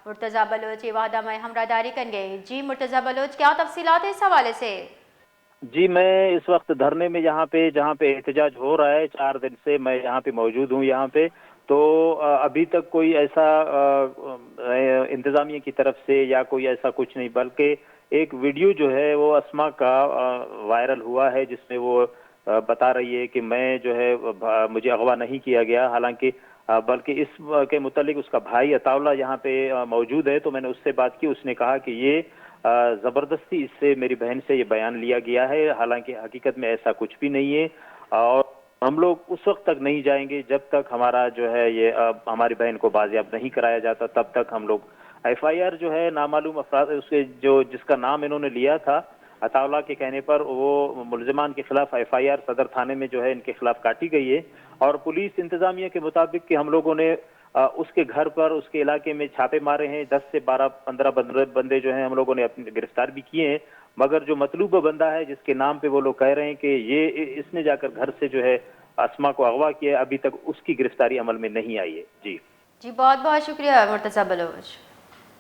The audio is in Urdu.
مرتضی بلوچ یہ وعدہ میں ہمراہداری کر گئے. جی مرتضی بلوچ کیا تفصیلات ہیں اس حوالے سے؟ جی میں اس وقت دھرنے میں جہاں پہ احتجاج ہو رہا ہے 4 دن سے میں یہاں پہ موجود ہوں یہاں پہ. تو ابھی تک کوئی ایسا انتظامیہ کی طرف سے یا کوئی ایسا کچھ نہیں، بلکہ ایک ویڈیو جو ہے وہ اسما کا وائرل ہوا ہے جس میں وہ بتا رہی ہے کہ میں جو ہے مجھے اغوا نہیں کیا گیا، حالانکہ بلکہ اس کے متعلق اس کا بھائی عطا اللہ یہاں پہ موجود ہے. تو میں نے اس سے بات کی، اس نے کہا کہ یہ زبردستی اس سے میری بہن سے یہ بیان لیا گیا ہے، حالانکہ حقیقت میں ایسا کچھ بھی نہیں ہے. اور ہم لوگ اس وقت تک نہیں جائیں گے جب تک ہمارا جو ہے یہ ہماری بہن کو بازیاب نہیں کرایا جاتا، تب تک ہم لوگ ایف آئی آر جو ہے نامعلوم افراد اس کے جس کا نام انہوں نے لیا تھا عطا اللہ کے کہنے پر، وہ ملزمان کے خلاف ایف آئی آر صدر تھانے میں جو ہے ان کے خلاف کاٹی گئی ہے. اور پولیس انتظامیہ کے مطابق کہ ہم لوگوں نے اس کے گھر پر اس کے علاقے میں چھاپے مارے ہیں، 10 سے 15 بندے جو ہیں ہم لوگوں نے اپنے گرفتار بھی کیے ہیں. مگر جو مطلوبہ بندہ ہے جس کے نام پہ وہ لوگ کہہ رہے ہیں کہ یہ اس نے جا کر گھر سے جو ہے اسما کو اغوا کیا، ابھی تک اس کی گرفتاری عمل میں نہیں آئی ہے. جی بہت بہت شکریہ مرتضی بلوچ.